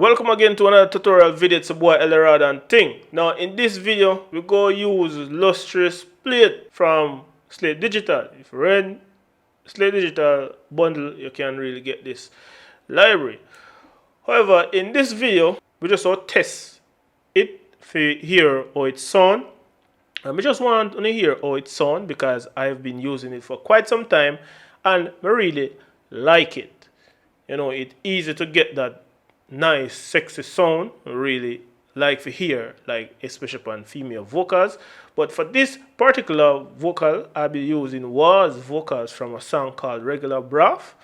Welcome again to another tutorial video. It's a boy Eldorado and Ting. Now in this video we go use Lustrous plate from Slate Digital. If you run Slate Digital bundle, you can really get this library. However, in this video we just want to test it for hear how it sound. And we just want to hear how it sound because I've been using it for quite some time and I really like it. You know, it's easy to get that nice sexy sound. Really like to hear, like especially on female vocals. But for this particular vocal, I'll be using was vocals from a song called Regular Breath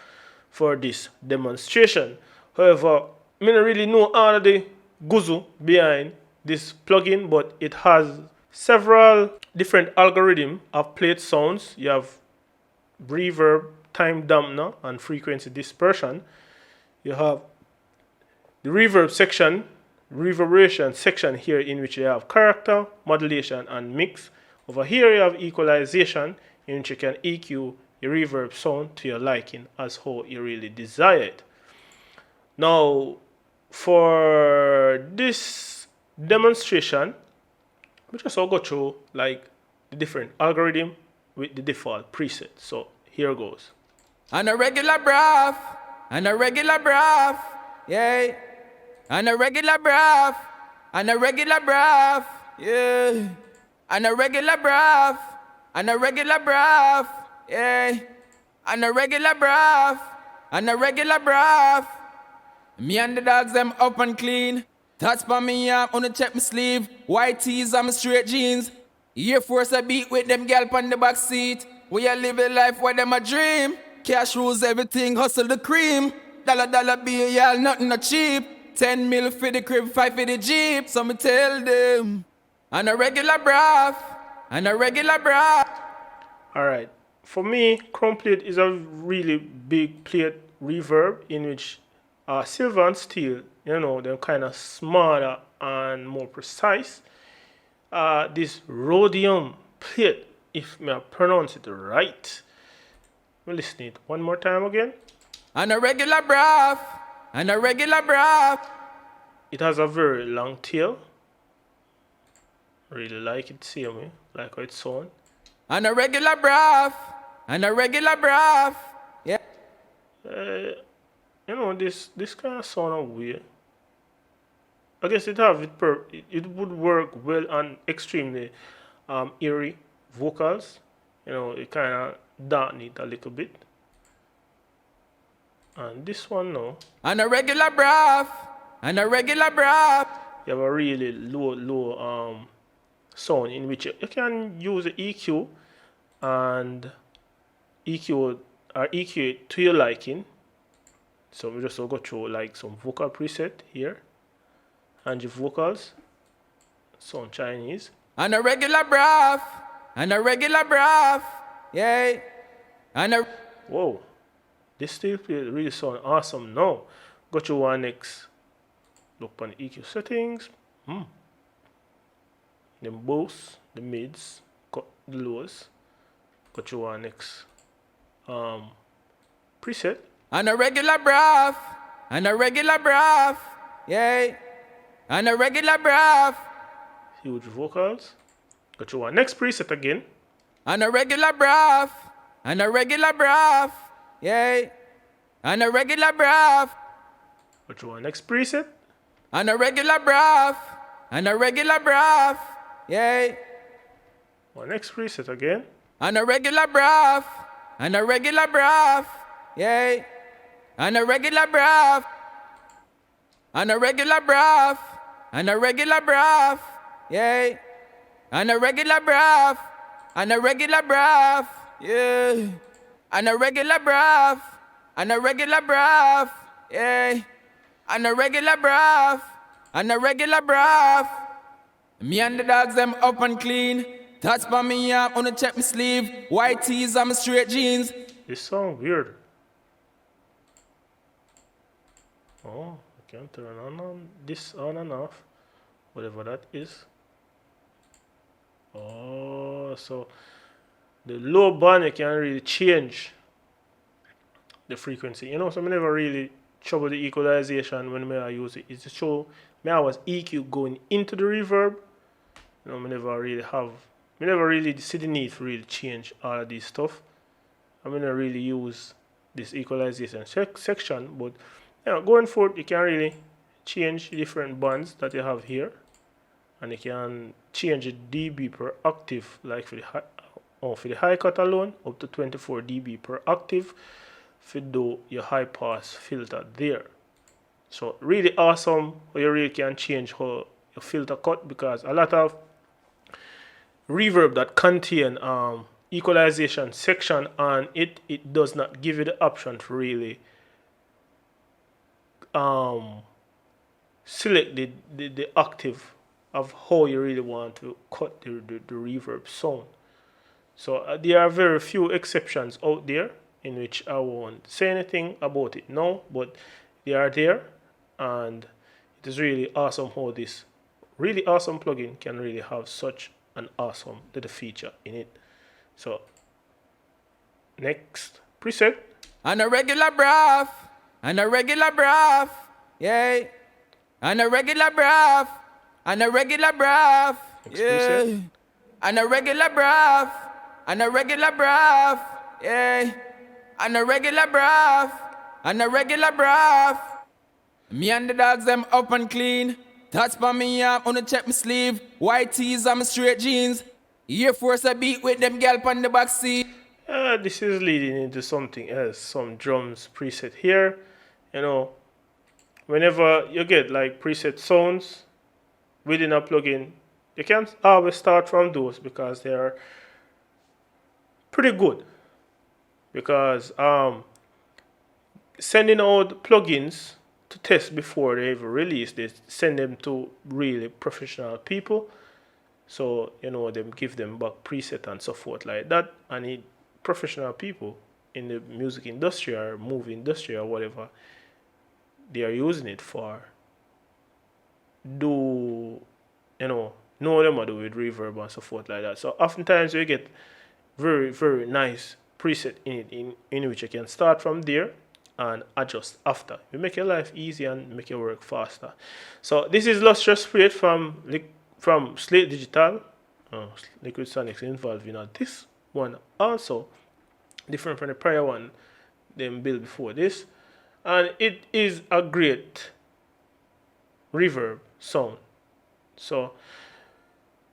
for this demonstration. However, I don't really know all of the guzu behind this plugin, but it has several different algorithms of plate sounds. You have reverb, time dampener, and frequency dispersion. You have the reverb section, reverberation section here, in which you have character, modulation, and mix. Over here you have equalization, in which you can EQ your reverb sound to your liking as how you really desire it. Now, for this demonstration, we just all go through like the different algorithm with the default preset. So here goes. And a regular breath, and a regular breath, yeah. And a regular breath, and a regular breath, yeah. And a regular breath, and a regular breath, yeah. And a regular breath, and a regular breath. Me and the dogs them up and clean. Touch for me up, wanna check my sleeve. White tees and my straight jeans. Air Force I beat with them gal on the back seat. We are living life where them a dream. Cash rules everything, hustle the cream. Dollar bill, y'all nothing not cheap. 10 mil for the crib, 5 for the Jeep. So me tell them. And a regular breath, and a regular breath. Alright, for me, chrome plate is a really big plate reverb in which silver and steel, you know, they're kind of smaller and more precise. This rhodium plate, if I pronounce it right, we'll listen to it one more time again. And a regular breath, and a regular breath. It has a very long tail. Really like it, see me, like how it sounds. And a regular breath, and a regular breath, yeah. You know, this kind of sound weird. I guess it would work well on extremely eerie vocals. You know, it kind of darken it a little bit. And this one now. And a regular breath, and a regular breath. You have a really low sound in which you can use the EQ and EQ it to your liking. So we just will go through like some vocal preset here. And your vocals sound Chinese. And a regular breath, and a regular breath, yeah. And a whoa, this still really sound awesome now. Go to one next. Look on the EQ settings. The boosts, the mids, cut the lows. Go to one next preset. And a regular breath, and a regular breath, yeah. And a regular breath. Huge vocals. Go to one next preset again. And a regular breath, and a regular breath, yeah. And a regular breath. Go to one next preset. And a regular breath, and a regular breath, yeah. One next preset again. And a regular breath, and a regular breath, yeah. And a regular breath, and a regular breath, and a regular breath, yeah. And a regular breath, and a regular breath, yeah. And a regular breath, and a regular breath, yeah. And a regular breath, and a regular breath. Me and the dogs them up and clean. Touch for me up, wanna check my sleeve. White tees and my straight jeans. This sound weird. Oh, I can turn on this on and off, whatever that is. Oh, so the low band you can really change the frequency. You know, so I never really trouble the equalization when I use it is to show me I was EQ going into the reverb. You know, me never really see the need to really change all of this stuff. I'm gonna really use this equalization section, but you know, going forward, you can really change different bands that you have here, and you can change the dB per octave, like for the high cut alone, up to 24 dB per octave, for do your high pass filter there. So really awesome how you really can change how your filter cut, because a lot of reverb that contain equalization section on it does not give you the option to really select the octave of how you really want to cut the reverb sound. So there are very few exceptions out there in which I won't say anything about it now, but they are there, and it is really awesome how this really awesome plugin can really have such an awesome little feature in it. So next preset. And a regular breath, and a regular breath, yeah. And a regular breath, and a regular breath, yeah. And a regular breath, and a regular breath, yeah. And a regular breath, and a regular breath. Me and the dogs them up and clean. That's for me, I'm gonna check my sleeve. White tees and my straight jeans. Air Force I beat with them gal on the back seat. This is leading into something else, some drums preset here. You know, whenever you get like preset sounds within a plugin, you can't always start from those because they are pretty good. Because sending out plugins to test before they ever release, they send them to really professional people. So, you know, them give them back preset and so forth like that. And professional people in the music industry or movie industry or whatever, they are using it for know them or do with reverb and so forth like that. So oftentimes you get very, very nice preset in which you can start from there and adjust after. You make your life easy and make your work faster. So this is Lustrous from Slate Digital. Liquid Sonics involved in this one also, different from the prior one they built before this, and it is a great reverb sound. So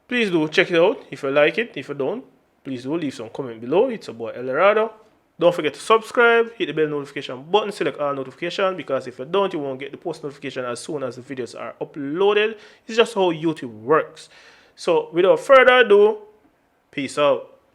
please do check it out if you like it. If you don't, please do leave some comment below. It's your boy Eldorado. Don't forget to subscribe, hit the bell notification button, select all notifications, because if you don't, you won't get the post notification as soon as the videos are uploaded. It's just how YouTube works. So without further ado, peace out.